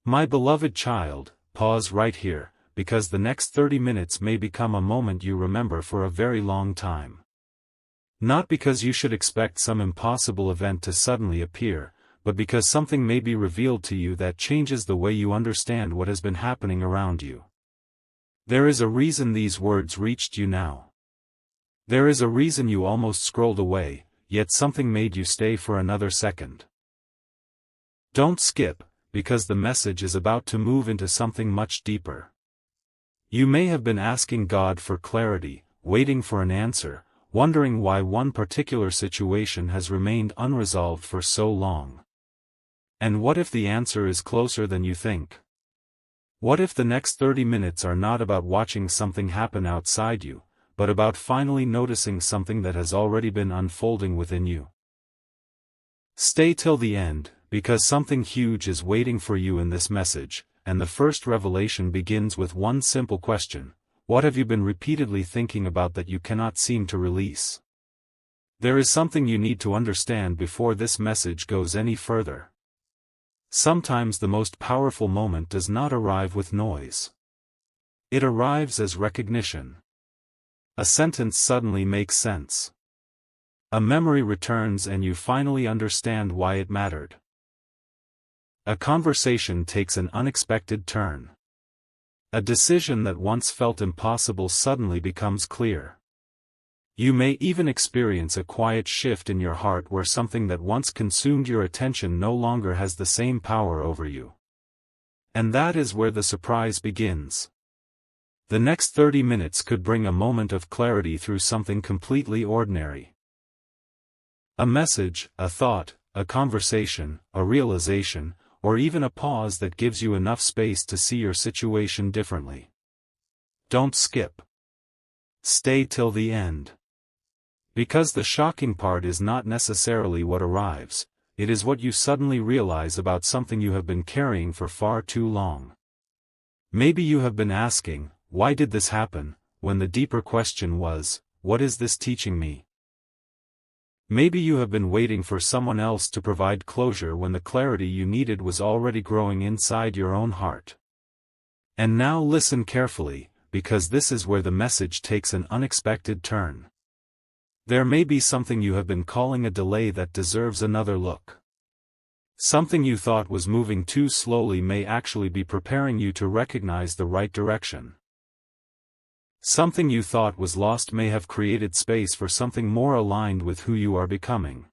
My beloved child, pause right here, because the next 30 minutes may become a moment you remember for a very long time. Not because you should expect some impossible event to suddenly appear, but because something may be revealed to you that changes the way you understand what has been happening around you. There is a reason these words reached you now. There is a reason you almost scrolled away, yet something made you stay for another second. Don't skip, because the message is about to move into something much deeper. You may have been asking God for clarity, waiting for an answer, wondering why one particular situation has remained unresolved for so long. And what if the answer is closer than you think? What if the next 30 minutes are not about watching something happen outside you, but about finally noticing something that has already been unfolding within you? Stay till the end, because something huge is waiting for you in this message, and the first revelation begins with one simple question: what have you been repeatedly thinking about that you cannot seem to release? There is something you need to understand before this message goes any further. Sometimes the most powerful moment does not arrive with noise. It arrives as recognition. A sentence suddenly makes sense. A memory returns and you finally understand why it mattered. A conversation takes an unexpected turn. A decision that once felt impossible suddenly becomes clear. You may even experience a quiet shift in your heart where something that once consumed your attention no longer has the same power over you. And that is where the surprise begins. The next 30 minutes could bring a moment of clarity through something completely ordinary. A message, a thought, a conversation, a realization, or even a pause that gives you enough space to see your situation differently. Don't skip. Stay till the end. Because the shocking part is not necessarily what arrives, it is what you suddenly realize about something you have been carrying for far too long. Maybe you have been asking, why did this happen, when the deeper question was, what is this teaching me? Maybe you have been waiting for someone else to provide closure when the clarity you needed was already growing inside your own heart. And now listen carefully, because this is where the message takes an unexpected turn. There may be something you have been calling a delay that deserves another look. Something you thought was moving too slowly may actually be preparing you to recognize the right direction. Something you thought was lost may have created space for something more aligned with who you are becoming.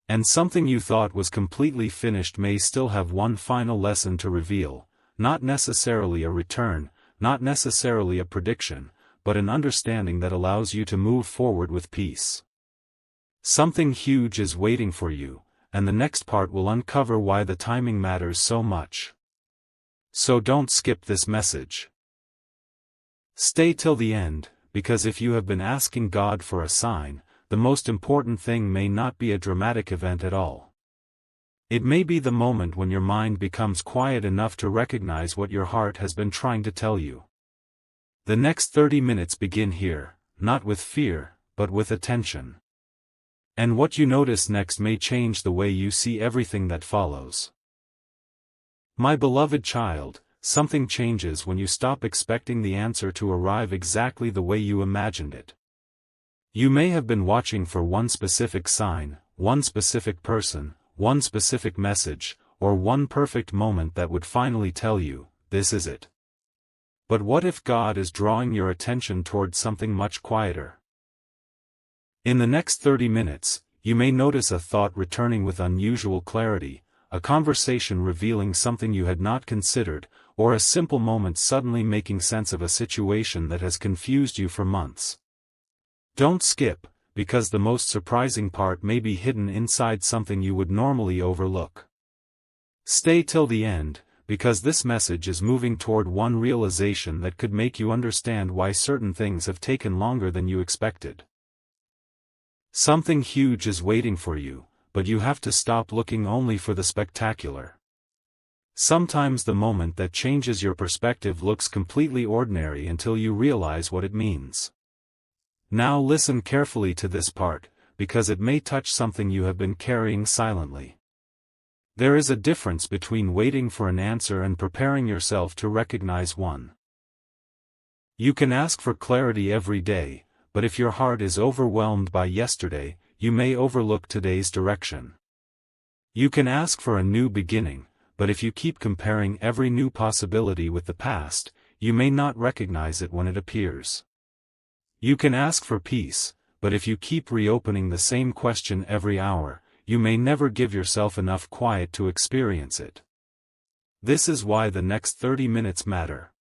And something you thought was completely finished may still have one final lesson to reveal, not necessarily a return, not necessarily a prediction, but an understanding that allows you to move forward with peace. Something huge is waiting for you, and the next part will uncover why the timing matters so much. So don't skip this message. Stay till the end, because if you have been asking God for a sign, the most important thing may not be a dramatic event at all. It may be the moment when your mind becomes quiet enough to recognize what your heart has been trying to tell you. The next 30 minutes begin here, not with fear, but with attention. And what you notice next may change the way you see everything that follows. My beloved child, something changes when you stop expecting the answer to arrive exactly the way you imagined it. You may have been watching for one specific sign, one specific person, one specific message, or one perfect moment that would finally tell you, this is it. But what if God is drawing your attention toward something much quieter? In the next 30 minutes, you may notice a thought returning with unusual clarity, a conversation revealing something you had not considered, or a simple moment suddenly making sense of a situation that has confused you for months. Don't skip, because the most surprising part may be hidden inside something you would normally overlook. Stay till the end, because this message is moving toward one realization that could make you understand why certain things have taken longer than you expected. Something huge is waiting for you, but you have to stop looking only for the spectacular. Sometimes the moment that changes your perspective looks completely ordinary until you realize what it means. Now listen carefully to this part, because it may touch something you have been carrying silently. There is a difference between waiting for an answer and preparing yourself to recognize one. You can ask for clarity every day, but if your heart is overwhelmed by yesterday, you may overlook today's direction. You can ask for a new beginning, but if you keep comparing every new possibility with the past, you may not recognize it when it appears. You can ask for peace, but if you keep reopening the same question every hour, you may never give yourself enough quiet to experience it. This is why the next 30 minutes matter.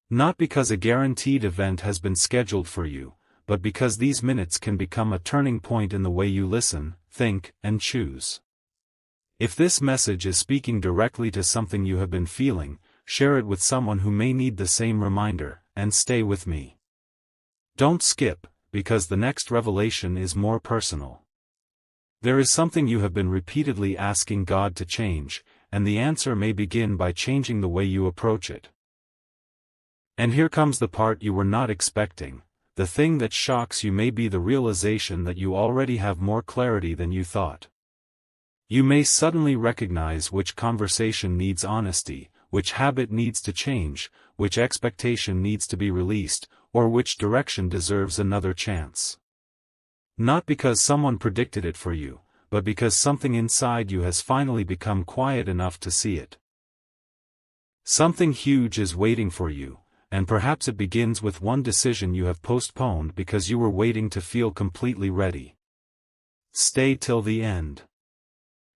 Not because a guaranteed event has been scheduled for you, but because these minutes can become a turning point in the way you listen, think, and choose. If this message is speaking directly to something you have been feeling, share it with someone who may need the same reminder, and stay with me. Don't skip, because the next revelation is more personal. There is something you have been repeatedly asking God to change, and the answer may begin by changing the way you approach it. And here comes the part you were not expecting. The thing that shocks you may be the realization that you already have more clarity than you thought. You may suddenly recognize which conversation needs honesty, which habit needs to change, which expectation needs to be released, or which direction deserves another chance. Not because someone predicted it for you, but because something inside you has finally become quiet enough to see it. Something huge is waiting for you, and perhaps it begins with one decision you have postponed because you were waiting to feel completely ready. Stay till the end.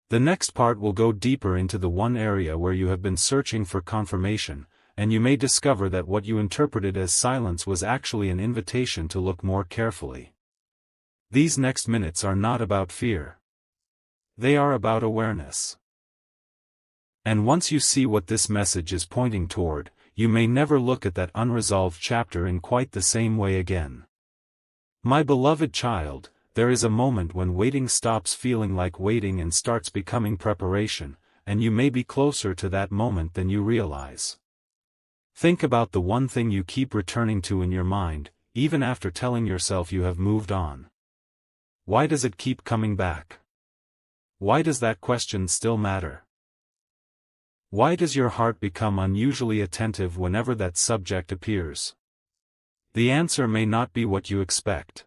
The next part will go deeper into the one area where you have been searching for confirmation, and you may discover that what you interpreted as silence was actually an invitation to look more carefully. These next minutes are not about fear. They are about awareness. And once you see what this message is pointing toward, you may never look at that unresolved chapter in quite the same way again. My beloved child, there is a moment when waiting stops feeling like waiting and starts becoming preparation, and you may be closer to that moment than you realize. Think about the one thing you keep returning to in your mind, even after telling yourself you have moved on. Why does it keep coming back? Why does that question still matter? Why does your heart become unusually attentive whenever that subject appears? The answer may not be what you expect.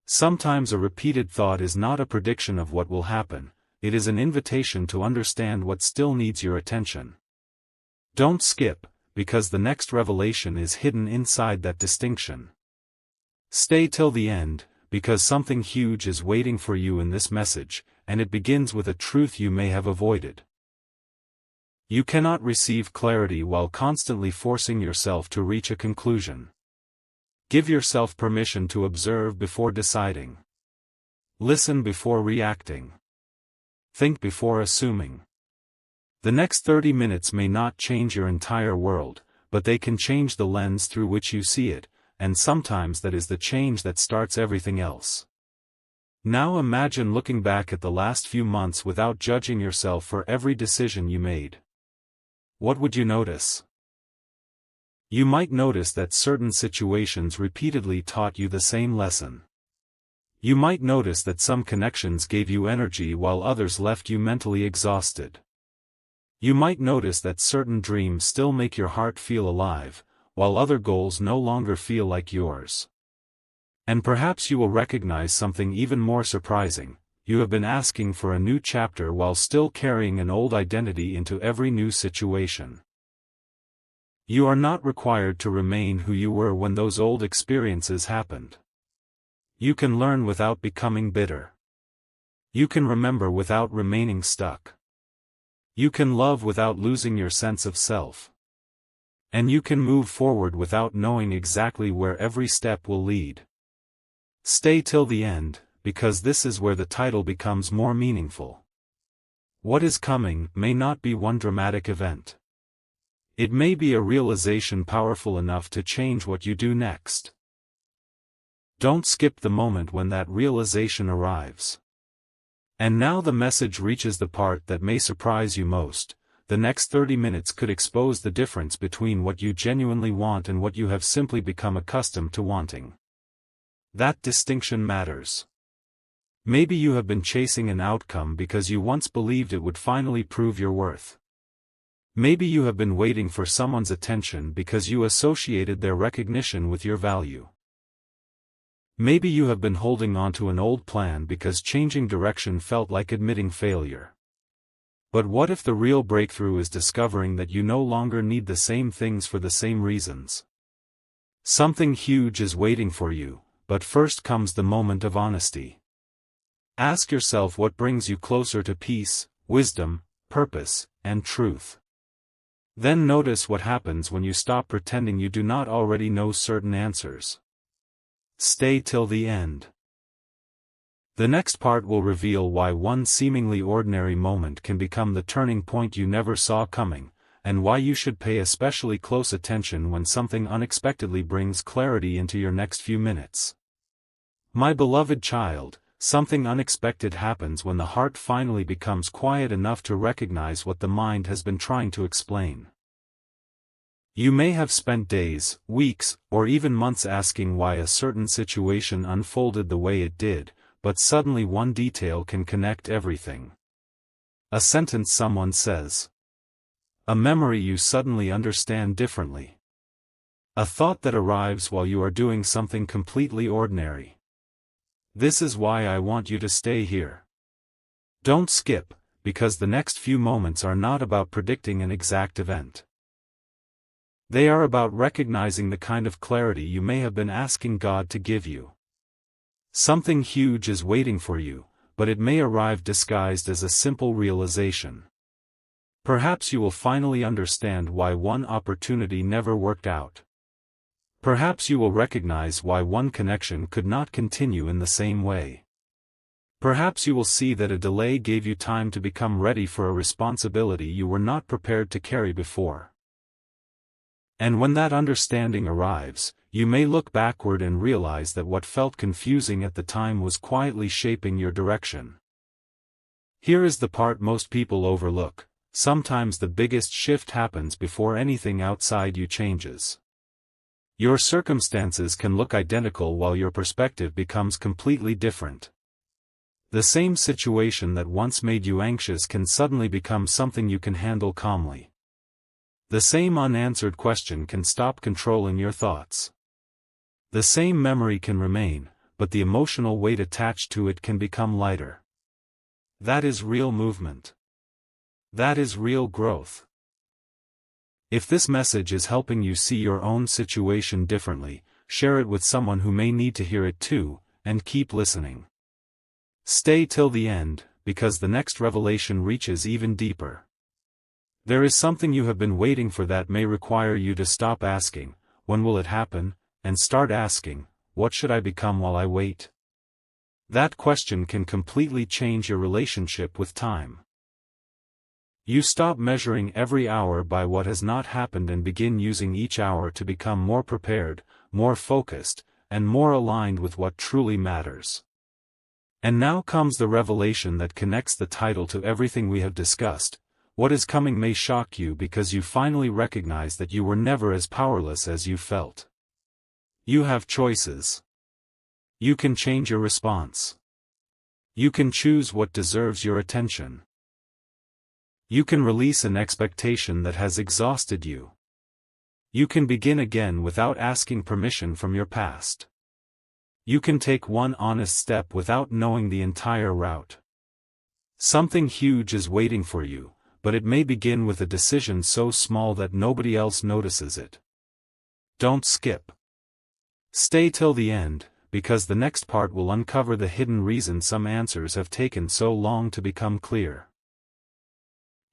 Sometimes a repeated thought is not a prediction of what will happen, it is an invitation to understand what still needs your attention. Don't skip, because the next revelation is hidden inside that distinction. Stay till the end, because something huge is waiting for you in this message, and it begins with a truth you may have avoided. You cannot receive clarity while constantly forcing yourself to reach a conclusion. Give yourself permission to observe before deciding. Listen before reacting. Think before assuming. The next 30 minutes may not change your entire world, but they can change the lens through which you see it, and sometimes that is the change that starts everything else. Now imagine looking back at the last few months without judging yourself for every decision you made. What would you notice? You might notice that certain situations repeatedly taught you the same lesson. You might notice that some connections gave you energy while others left you mentally exhausted. You might notice that certain dreams still make your heart feel alive, while other goals no longer feel like yours. And perhaps you will recognize something even more surprising. You have been asking for a new chapter while still carrying an old identity into every new situation. You are not required to remain who you were when those old experiences happened. You can learn without becoming bitter. You can remember without remaining stuck. You can love without losing your sense of self. And you can move forward without knowing exactly where every step will lead. Stay till the end, because this is where the title becomes more meaningful. What is coming may not be one dramatic event. It may be a realization powerful enough to change what you do next. Don't skip the moment when that realization arrives. And now the message reaches the part that may surprise you most. The next 30 minutes could expose the difference between what you genuinely want and what you have simply become accustomed to wanting. That distinction matters. Maybe you have been chasing an outcome because you once believed it would finally prove your worth. Maybe you have been waiting for someone's attention because you associated their recognition with your value. Maybe you have been holding on to an old plan because changing direction felt like admitting failure. But what if the real breakthrough is discovering that you no longer need the same things for the same reasons? Something huge is waiting for you, but first comes the moment of honesty. Ask yourself what brings you closer to peace, wisdom, purpose, and truth. Then notice what happens when you stop pretending you do not already know certain answers. Stay till the end. The next part will reveal why one seemingly ordinary moment can become the turning point you never saw coming, and why you should pay especially close attention when something unexpectedly brings clarity into your next few minutes. My beloved child, something unexpected happens when the heart finally becomes quiet enough to recognize what the mind has been trying to explain. You may have spent days, weeks, or even months asking why a certain situation unfolded the way it did, but suddenly one detail can connect everything. A sentence someone says. A memory you suddenly understand differently. A thought that arrives while you are doing something completely ordinary. This is why I want you to stay here. Don't skip, because the next few moments are not about predicting an exact event. They are about recognizing the kind of clarity you may have been asking God to give you. Something huge is waiting for you, but it may arrive disguised as a simple realization. Perhaps you will finally understand why one opportunity never worked out. Perhaps you will recognize why one connection could not continue in the same way. Perhaps you will see that a delay gave you time to become ready for a responsibility you were not prepared to carry before. And when that understanding arrives, you may look backward and realize that what felt confusing at the time was quietly shaping your direction. Here is the part most people overlook: sometimes the biggest shift happens before anything outside you changes. Your circumstances can look identical while your perspective becomes completely different. The same situation that once made you anxious can suddenly become something you can handle calmly. The same unanswered question can stop controlling your thoughts. The same memory can remain, but the emotional weight attached to it can become lighter. That is real movement. That is real growth. If this message is helping you see your own situation differently, share it with someone who may need to hear it too, and keep listening. Stay till the end, because the next revelation reaches even deeper. There is something you have been waiting for that may require you to stop asking, "When will it happen?" and start asking, "What should I become while I wait?" That question can completely change your relationship with time. You stop measuring every hour by what has not happened and begin using each hour to become more prepared, more focused, and more aligned with what truly matters. And now comes the revelation that connects the title to everything we have discussed. What is coming may shock you because you finally recognize that you were never as powerless as you felt. You have choices. You can change your response. You can choose what deserves your attention. You can release an expectation that has exhausted you. You can begin again without asking permission from your past. You can take one honest step without knowing the entire route. Something huge is waiting for you, but it may begin with a decision so small that nobody else notices it. Don't skip. Stay till the end, because the next part will uncover the hidden reason some answers have taken so long to become clear.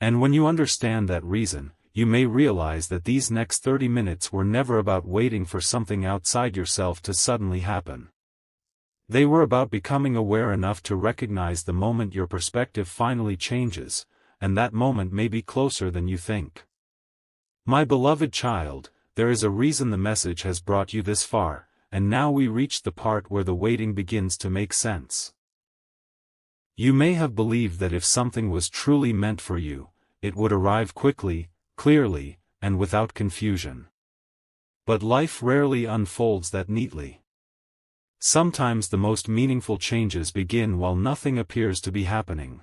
And when you understand that reason, you may realize that these next 30 minutes were never about waiting for something outside yourself to suddenly happen. They were about becoming aware enough to recognize the moment your perspective finally changes, and that moment may be closer than you think. My beloved child, there is a reason the message has brought you this far, and now we reach the part where the waiting begins to make sense. You may have believed that if something was truly meant for you, it would arrive quickly, clearly, and without confusion. But life rarely unfolds that neatly. Sometimes the most meaningful changes begin while nothing appears to be happening.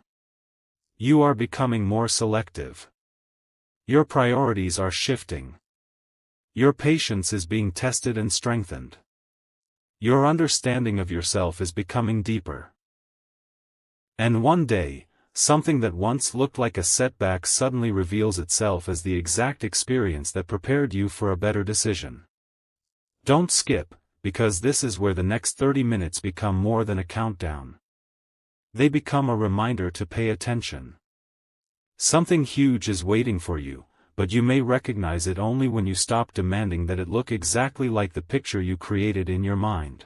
You are becoming more selective. Your priorities are shifting. Your patience is being tested and strengthened. Your understanding of yourself is becoming deeper. And one day, something that once looked like a setback suddenly reveals itself as the exact experience that prepared you for a better decision. Don't skip, because this is where the next 30 minutes become more than a countdown. They become a reminder to pay attention. Something huge is waiting for you, but you may recognize it only when you stop demanding that it look exactly like the picture you created in your mind.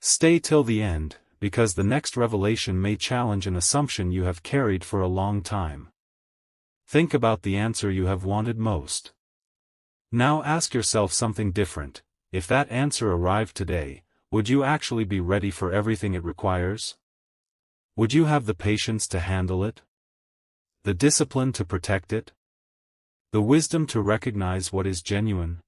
Stay till the end, because the next revelation may challenge an assumption you have carried for a long time. Think about the answer you have wanted most. Now ask yourself something different. If that answer arrived today, would you actually be ready for everything it requires? Would you have the patience to handle it? The discipline to protect it? The wisdom to recognize what is genuine?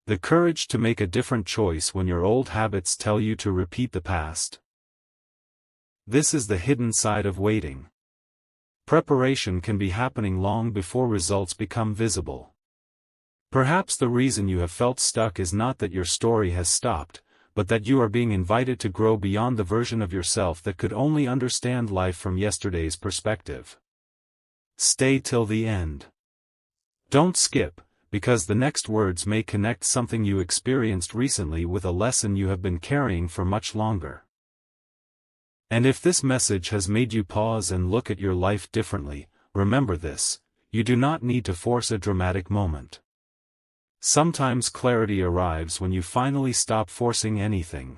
The courage to make a different choice when your old habits tell you to repeat the past? This is the hidden side of waiting. Preparation can be happening long before results become visible. Perhaps the reason you have felt stuck is not that your story has stopped, but that you are being invited to grow beyond the version of yourself that could only understand life from yesterday's perspective. Stay till the end. Don't skip, because the next words may connect something you experienced recently with a lesson you have been carrying for much longer. And if this message has made you pause and look at your life differently, remember this: you do not need to force a dramatic moment. Sometimes clarity arrives when you finally stop forcing anything.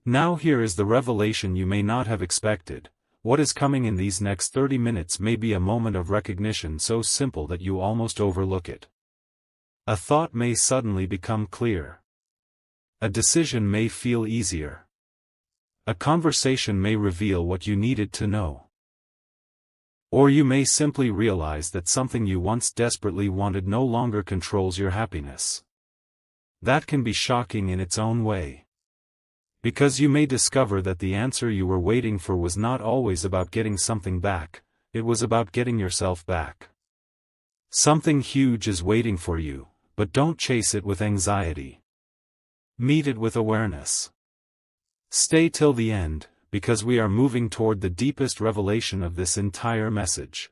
Now here is the revelation you may not have expected. What is coming in these next 30 minutes may be a moment of recognition so simple that you almost overlook it. A thought may suddenly become clear. A decision may feel easier. A conversation may reveal what you needed to know. Or you may simply realize that something you once desperately wanted no longer controls your happiness. That can be shocking in its own way. Because you may discover that the answer you were waiting for was not always about getting something back, it was about getting yourself back. Something huge is waiting for you, but don't chase it with anxiety. Meet it with awareness. Stay till the end, because we are moving toward the deepest revelation of this entire message.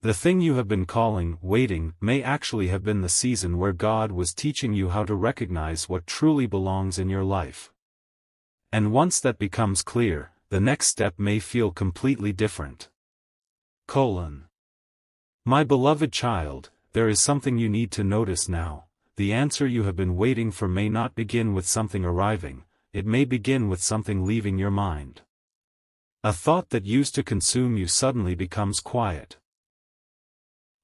The thing you have been calling waiting may actually have been the season where God was teaching you how to recognize what truly belongs in your life. And once that becomes clear, the next step may feel completely different. My beloved child, there is something you need to notice now. The answer you have been waiting for may not begin with something arriving. It may begin with something leaving your mind. A thought that used to consume you suddenly becomes quiet.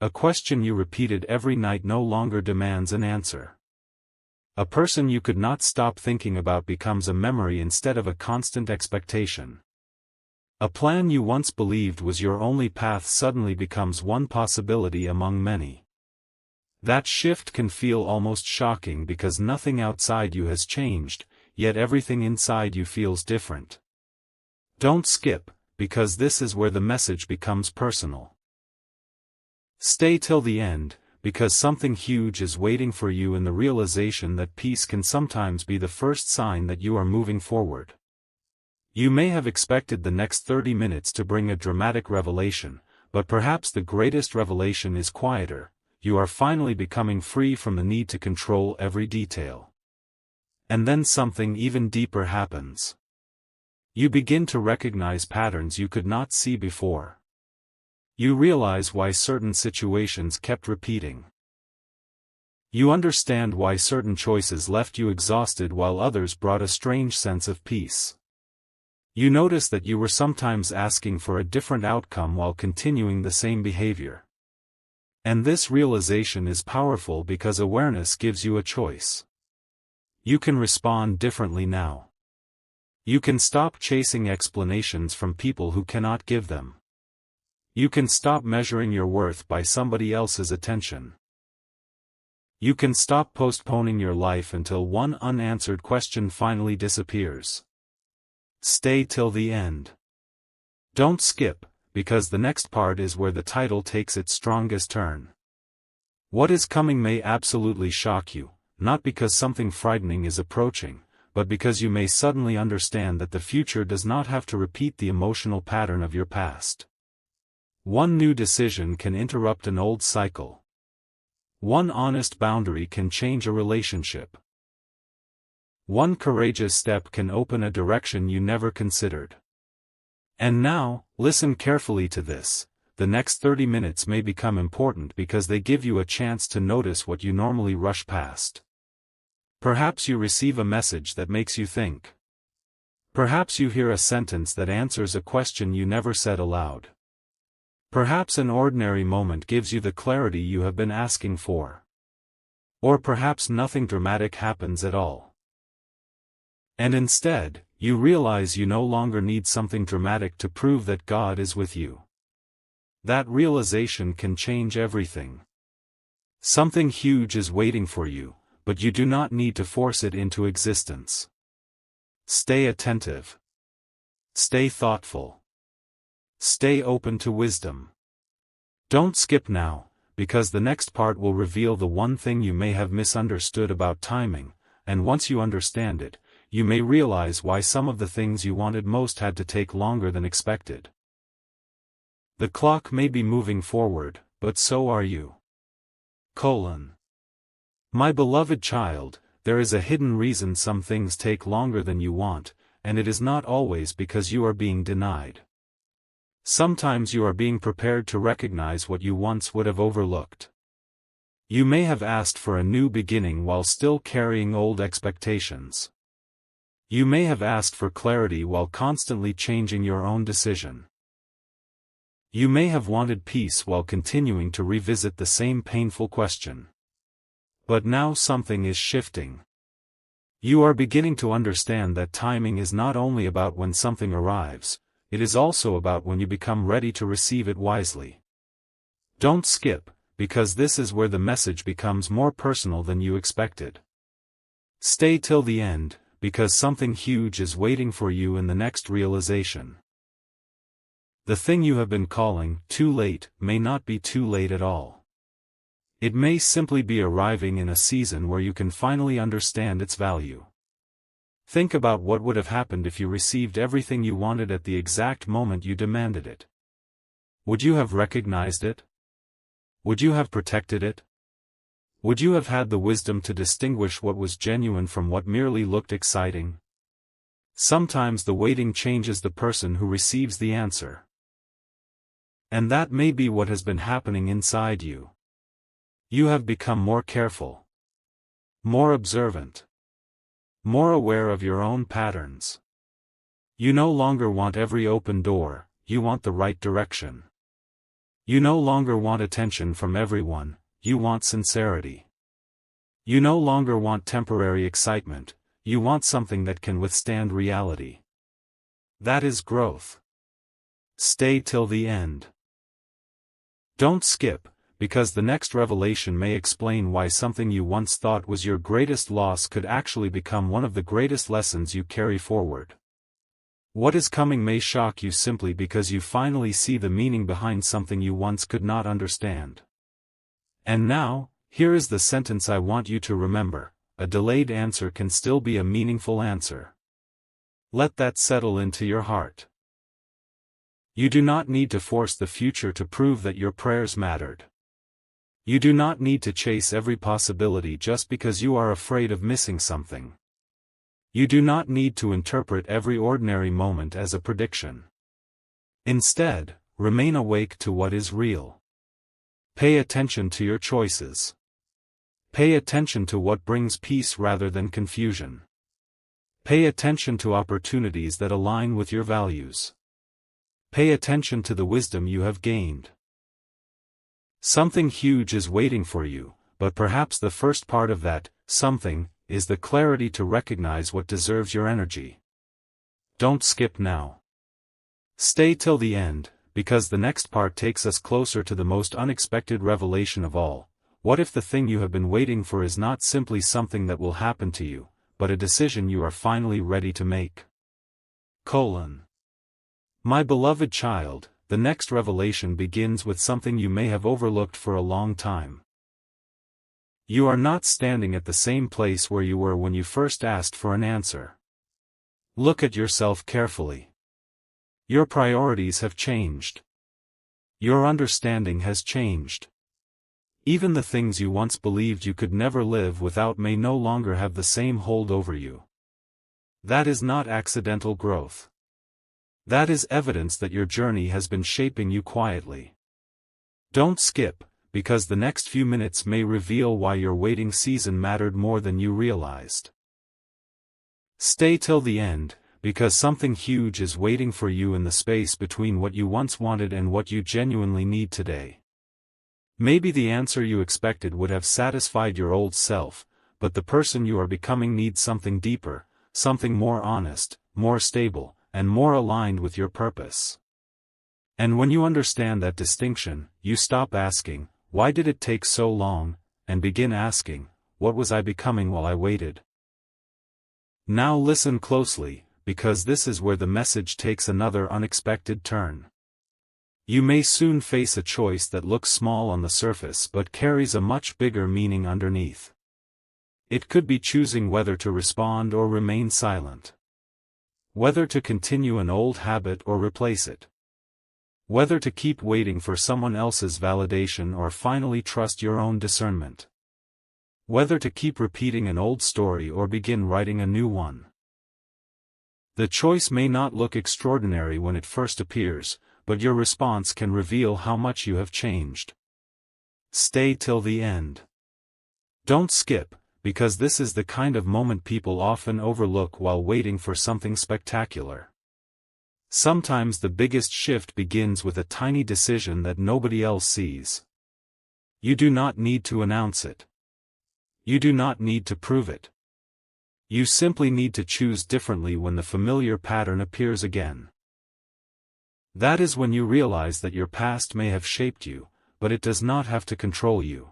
A question you repeated every night no longer demands an answer. A person you could not stop thinking about becomes a memory instead of a constant expectation. A plan you once believed was your only path suddenly becomes one possibility among many. That shift can feel almost shocking because nothing outside you has changed, yet everything inside you feels different. Don't skip, because this is where the message becomes personal. Stay till the end, because something huge is waiting for you in the realization that peace can sometimes be the first sign that you are moving forward. You may have expected the next 30 minutes to bring a dramatic revelation, but perhaps the greatest revelation is quieter. You are finally becoming free from the need to control every detail. And then something even deeper happens. You begin to recognize patterns you could not see before. You realize why certain situations kept repeating. You understand why certain choices left you exhausted while others brought a strange sense of peace. You notice that you were sometimes asking for a different outcome while continuing the same behavior. And this realization is powerful because awareness gives you a choice. You can respond differently now. You can stop chasing explanations from people who cannot give them. You can stop measuring your worth by somebody else's attention. You can stop postponing your life until one unanswered question finally disappears. Stay till the end. Don't skip, because the next part is where the title takes its strongest turn. What is coming may absolutely shock you, not because something frightening is approaching, but because you may suddenly understand that the future does not have to repeat the emotional pattern of your past. One new decision can interrupt an old cycle. One honest boundary can change a relationship. One courageous step can open a direction you never considered. And now, listen carefully to this. The next 30 minutes may become important because they give you a chance to notice what you normally rush past. Perhaps you receive a message that makes you think. Perhaps you hear a sentence that answers a question you never said aloud. Perhaps an ordinary moment gives you the clarity you have been asking for. Or perhaps nothing dramatic happens at all. And instead, you realize you no longer need something dramatic to prove that God is with you. That realization can change everything. Something huge is waiting for you, but you do not need to force it into existence. Stay attentive. Stay thoughtful. Stay open to wisdom. Don't skip now, because the next part will reveal the one thing you may have misunderstood about timing, and once you understand it, you may realize why some of the things you wanted most had to take longer than expected. The clock may be moving forward, but so are you. My beloved child, there is a hidden reason some things take longer than you want, and it is not always because you are being denied. Sometimes you are being prepared to recognize what you once would have overlooked. You may have asked for a new beginning while still carrying old expectations. You may have asked for clarity while constantly changing your own decision. You may have wanted peace while continuing to revisit the same painful question. But now something is shifting. You are beginning to understand that timing is not only about when something arrives, it is also about when you become ready to receive it wisely. Don't skip, because this is where the message becomes more personal than you expected. Stay till the end, because something huge is waiting for you in the next realization. The thing you have been calling too late may not be too late at all. It may simply be arriving in a season where you can finally understand its value. Think about what would have happened if you received everything you wanted at the exact moment you demanded it. Would you have recognized it? Would you have protected it? Would you have had the wisdom to distinguish what was genuine from what merely looked exciting? Sometimes the waiting changes the person who receives the answer. And that may be what has been happening inside you. You have become more careful, more observant, more aware of your own patterns. You no longer want every open door, you want the right direction. You no longer want attention from everyone, you want sincerity. You no longer want temporary excitement, you want something that can withstand reality. That is growth. Stay till the end. Don't skip, because the next revelation may explain why something you once thought was your greatest loss could actually become one of the greatest lessons you carry forward. What is coming may shock you simply because you finally see the meaning behind something you once could not understand. And now, here is the sentence I want you to remember: a delayed answer can still be a meaningful answer. Let that settle into your heart. You do not need to force the future to prove that your prayers mattered. You do not need to chase every possibility just because you are afraid of missing something. You do not need to interpret every ordinary moment as a prediction. Instead, remain awake to what is real. Pay attention to your choices. Pay attention to what brings peace rather than confusion. Pay attention to opportunities that align with your values. Pay attention to the wisdom you have gained. Something huge is waiting for you, but perhaps the first part of that something is the clarity to recognize what deserves your energy. Don't skip now. Stay till the end, because the next part takes us closer to the most unexpected revelation of all, What if the thing you have been waiting for is not simply something that will happen to you, but a decision you are finally ready to make? My beloved child, the next revelation begins with something you may have overlooked for a long time. You are not standing at the same place where you were when you first asked for an answer. Look at yourself carefully. Your priorities have changed. Your understanding has changed. Even the things you once believed you could never live without may no longer have the same hold over you. That is not accidental growth. That is evidence that your journey has been shaping you quietly. Don't skip, because the next few minutes may reveal why your waiting season mattered more than you realized. Stay till the end, because something huge is waiting for you in the space between what you once wanted and what you genuinely need today. Maybe the answer you expected would have satisfied your old self, but the person you are becoming needs something deeper, something more honest, more stable, and more aligned with your purpose. And when you understand that distinction, you stop asking, "Why did it take so long?" and begin asking, "What was I becoming while I waited?" Now listen closely, because this is where the message takes another unexpected turn. You may soon face a choice that looks small on the surface but carries a much bigger meaning underneath. It could be choosing whether to respond or remain silent. Whether to continue an old habit or replace it. Whether to keep waiting for someone else's validation or finally trust your own discernment. Whether to keep repeating an old story or begin writing a new one. The choice may not look extraordinary when it first appears, but your response can reveal how much you have changed. Stay till the end. Don't skip, because this is the kind of moment people often overlook while waiting for something spectacular. Sometimes the biggest shift begins with a tiny decision that nobody else sees. You do not need to announce it. You do not need to prove it. You simply need to choose differently when the familiar pattern appears again. That is when you realize that your past may have shaped you, but it does not have to control you.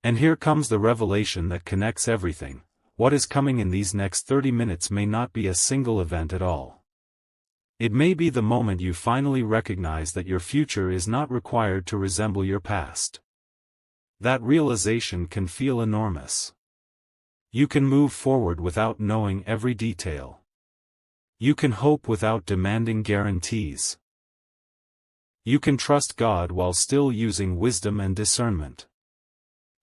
And here comes the revelation that connects everything. What is coming in these next 30 minutes may not be a single event at all. It may be the moment you finally recognize that your future is not required to resemble your past. That realization can feel enormous. You can move forward without knowing every detail. You can hope without demanding guarantees. You can trust God while still using wisdom and discernment.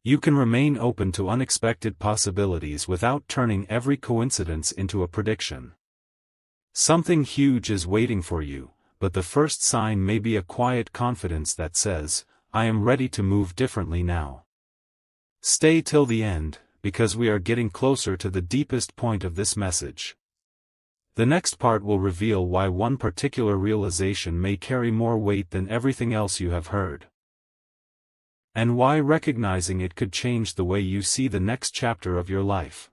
You can remain open to unexpected possibilities without turning every coincidence into a prediction. Something huge is waiting for you, but the first sign may be a quiet confidence that says, "I am ready to move differently now." Stay till the end, because we are getting closer to the deepest point of this message. The next part will reveal why one particular realization may carry more weight than everything else you have heard. And why recognizing it could change the way you see the next chapter of your life.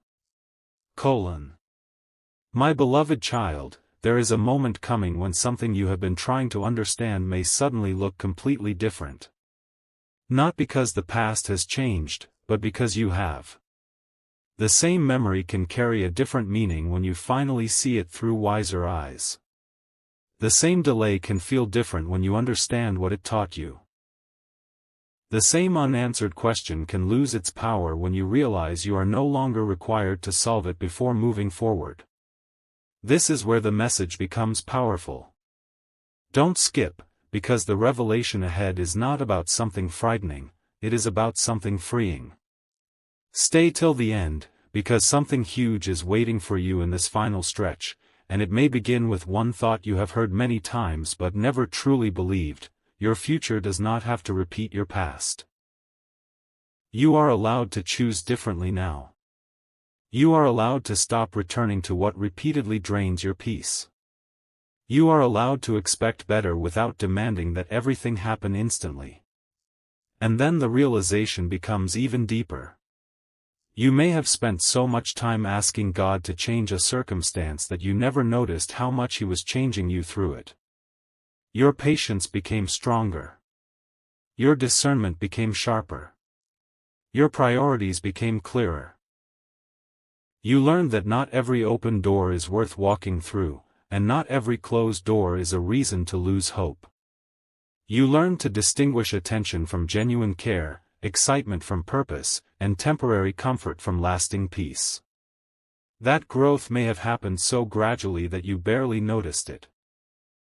My beloved child, there is a moment coming when something you have been trying to understand may suddenly look completely different. Not because the past has changed, but because you have. The same memory can carry a different meaning when you finally see it through wiser eyes. The same delay can feel different when you understand what it taught you. The same unanswered question can lose its power when you realize you are no longer required to solve it before moving forward. This is where the message becomes powerful. Don't skip, because the revelation ahead is not about something frightening, it is about something freeing. Stay till the end, because something huge is waiting for you in this final stretch, and it may begin with one thought you have heard many times but never truly believed: your future does not have to repeat your past. You are allowed to choose differently now. You are allowed to stop returning to what repeatedly drains your peace. You are allowed to expect better without demanding that everything happen instantly. And then the realization becomes even deeper. You may have spent so much time asking God to change a circumstance that you never noticed how much He was changing you through it. Your patience became stronger. Your discernment became sharper. Your priorities became clearer. You learned that not every open door is worth walking through, and not every closed door is a reason to lose hope. You learned to distinguish attention from genuine care, excitement from purpose, and temporary comfort from lasting peace. That growth may have happened so gradually that you barely noticed it.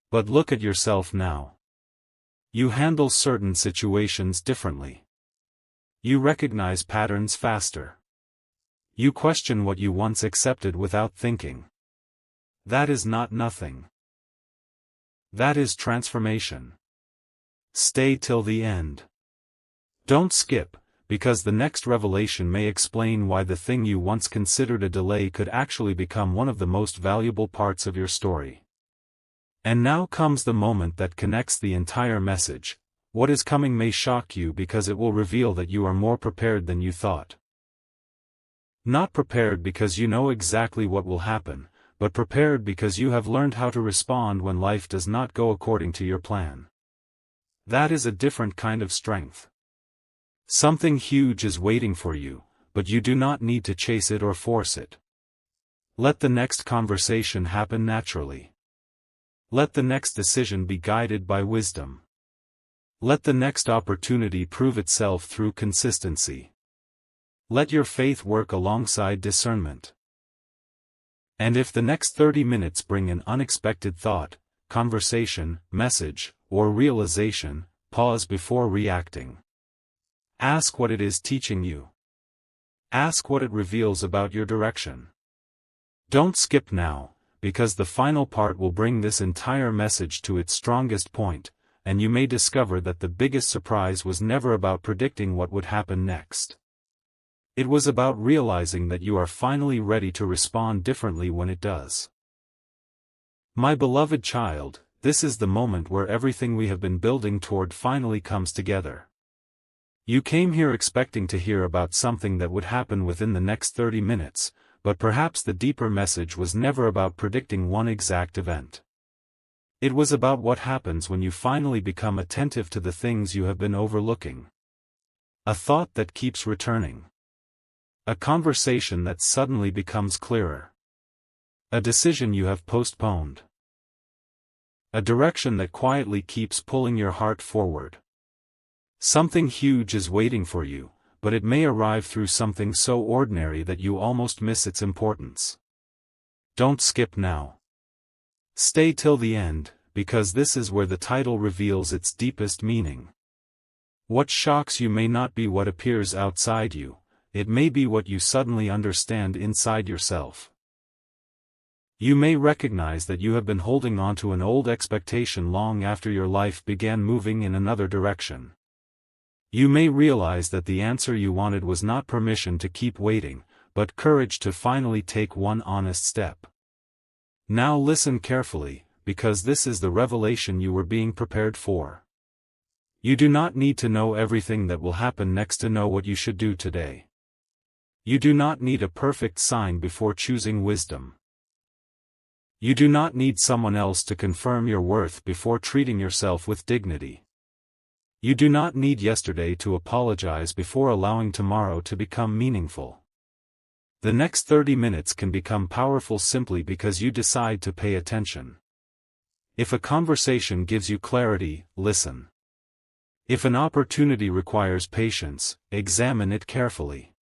But look at yourself now. You handle certain situations differently. You recognize patterns faster. You question what you once accepted without thinking. That is not nothing. That is transformation. Stay till the end. Don't skip, because the next revelation may explain why the thing you once considered a delay could actually become one of the most valuable parts of your story. And now comes the moment that connects the entire message. What is coming may shock you because it will reveal that you are more prepared than you thought. Not prepared because you know exactly what will happen, but prepared because you have learned how to respond when life does not go according to your plan. That is a different kind of strength. Something huge is waiting for you, but you do not need to chase it or force it. Let the next conversation happen naturally. Let the next decision be guided by wisdom. Let the next opportunity prove itself through consistency. Let your faith work alongside discernment. And if the next 30 minutes bring an unexpected thought, conversation, message, or realization, pause before reacting. Ask what it is teaching you. Ask what it reveals about your direction. Don't skip now, because the final part will bring this entire message to its strongest point, and you may discover that the biggest surprise was never about predicting what would happen next. It was about realizing that you are finally ready to respond differently when it does. My beloved child, this is the moment where everything we have been building toward finally comes together. You came here expecting to hear about something that would happen within the next 30 minutes, but perhaps the deeper message was never about predicting one exact event. It was about what happens when you finally become attentive to the things you have been overlooking. A thought that keeps returning. A conversation that suddenly becomes clearer. A decision you have postponed. A direction that quietly keeps pulling your heart forward. Something huge is waiting for you, but it may arrive through something so ordinary that you almost miss its importance. Don't skip now. Stay till the end, because this is where the title reveals its deepest meaning. What shocks you may not be what appears outside you, it may be what you suddenly understand inside yourself. You may recognize that you have been holding on to an old expectation long after your life began moving in another direction. You may realize that the answer you wanted was not permission to keep waiting, but courage to finally take one honest step. Now listen carefully, because this is the revelation you were being prepared for. You do not need to know everything that will happen next to know what you should do today. You do not need a perfect sign before choosing wisdom. You do not need someone else to confirm your worth before treating yourself with dignity. You do not need yesterday to apologize before allowing tomorrow to become meaningful. The next 30 minutes can become powerful simply because you decide to pay attention. If a conversation gives you clarity, listen. If an opportunity requires patience, examine it carefully.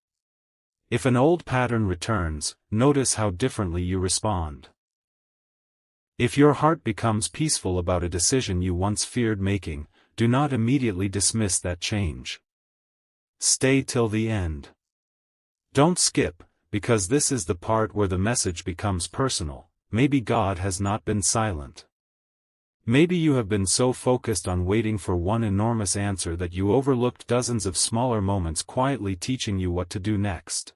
If an old pattern returns, notice how differently you respond. If your heart becomes peaceful about a decision you once feared making, do not immediately dismiss that change. Stay till the end. Don't skip, because this is the part where the message becomes personal. Maybe God has not been silent. Maybe you have been so focused on waiting for one enormous answer that you overlooked dozens of smaller moments quietly teaching you what to do next.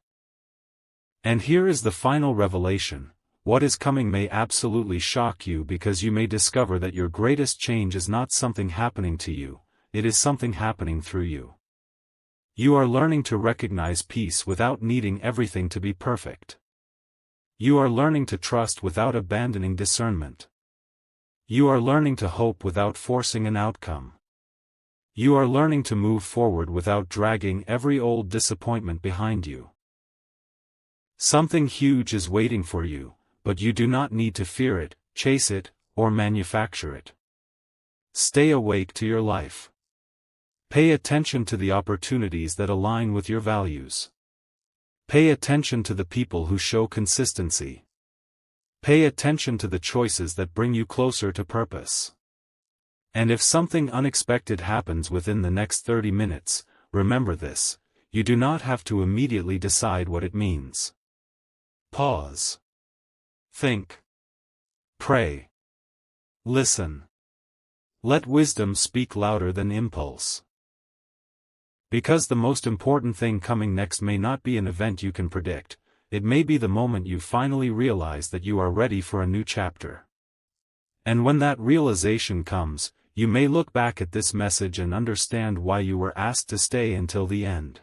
And here is the final revelation. What is coming may absolutely shock you because you may discover that your greatest change is not something happening to you, it is something happening through you. You are learning to recognize peace without needing everything to be perfect. You are learning to trust without abandoning discernment. You are learning to hope without forcing an outcome. You are learning to move forward without dragging every old disappointment behind you. Something huge is waiting for you, but you do not need to fear it, chase it, or manufacture it. Stay awake to your life. Pay attention to the opportunities that align with your values. Pay attention to the people who show consistency. Pay attention to the choices that bring you closer to purpose. And if something unexpected happens within the next 30 minutes, remember this: you do not have to immediately decide what it means. Pause. Think. Pray. Listen. Let wisdom speak louder than impulse. Because the most important thing coming next may not be an event you can predict, it may be the moment you finally realize that you are ready for a new chapter. And when that realization comes, you may look back at this message and understand why you were asked to stay until the end.